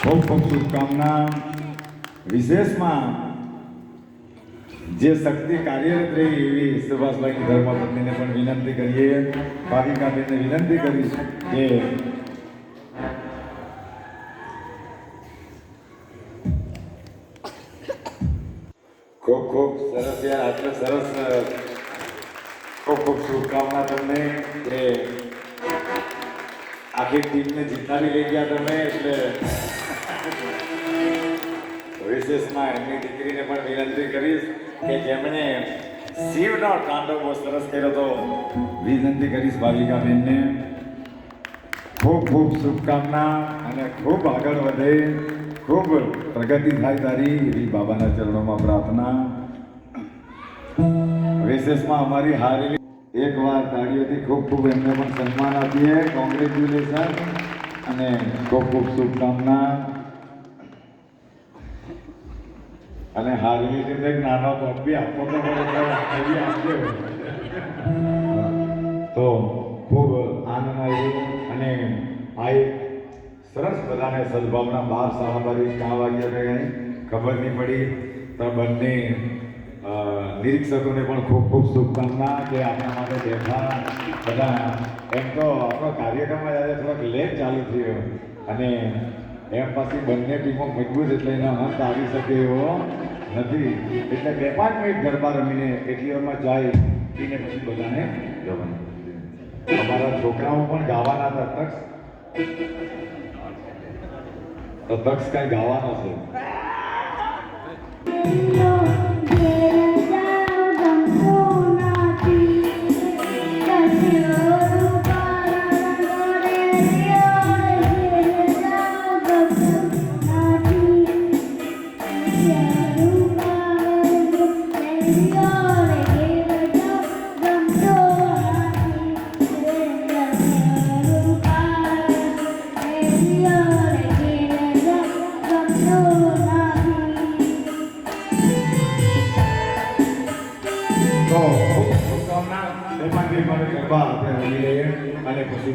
ખૂબ ખૂબ શુભકામના. વિશેષમાં જે શક્તિ કાર્યરત રહી એવી સુભાષભાઈની ધર્મપત્નીને પણ વિનંતી કરીએ, ભાવિકાબેનને વિનંતી કરીશ કે ખૂબ ખૂબ સરસ યાર, આટલું સરસ. ખૂબ ખૂબ શુભકામના તમને કે આખી ટીમને જીતાડી લઈ ગયા તમે. એટલે વિશેષમાં એમની દીકરીને પણ વિનંતી કરીશ કે જેમણે શિવનો તાંડવ બહુ સરસ કર્યો હતો, વિનંતી કરીશ ભાવિકાબેનને. ખૂબ ખૂબ શુભકામના અને ખૂબ આગળ વધે, ખૂબ પ્રગતિ થાય તારી એવી બાબાના ચરણોમાં પ્રાર્થના. વિશેષમાં અમારી હારેલી એકવાર તાળીઓથી ખૂબ ખૂબ એમને પણ સન્માન આપીએ. કોંગ્રેચ્યુલેશન અને ખૂબ ખૂબ શુભકામના. અને હારેલી ટીમને એક નાનો કોપ બી આપવો તો આપજો. તો ખૂબ આનંદ આવ્યો અને આ એક સરસ બધાને સદભાવના. 12 સાડા 12 ક્યાં વાગ્યા ગઈ ખબર નહીં પડી. તો બંને નિરીક્ષકોને પણ ખૂબ ખૂબ શુભકામના કે આપણા માટે બેઠા બધા. એમ તો આપણો કાર્યક્રમ આજે થોડોક લેટ ચાલુ થયો અને એમ પછી બંને ટીમો મજબૂત એટલે એનો અંત આવી શકે એવો નથી. એટલે 2-5 મિનિટ ગરબા રમીને એટલી વારમાં જાય પીને પછી બધાને જવાનું. અમારા છોકરાઓ પણ ગાવાના હતા. તક્ષ કઈ ગાવાનો છે. તો શુભકામના. એમાં ગરબા આપણે રમી લઈએ અને પછી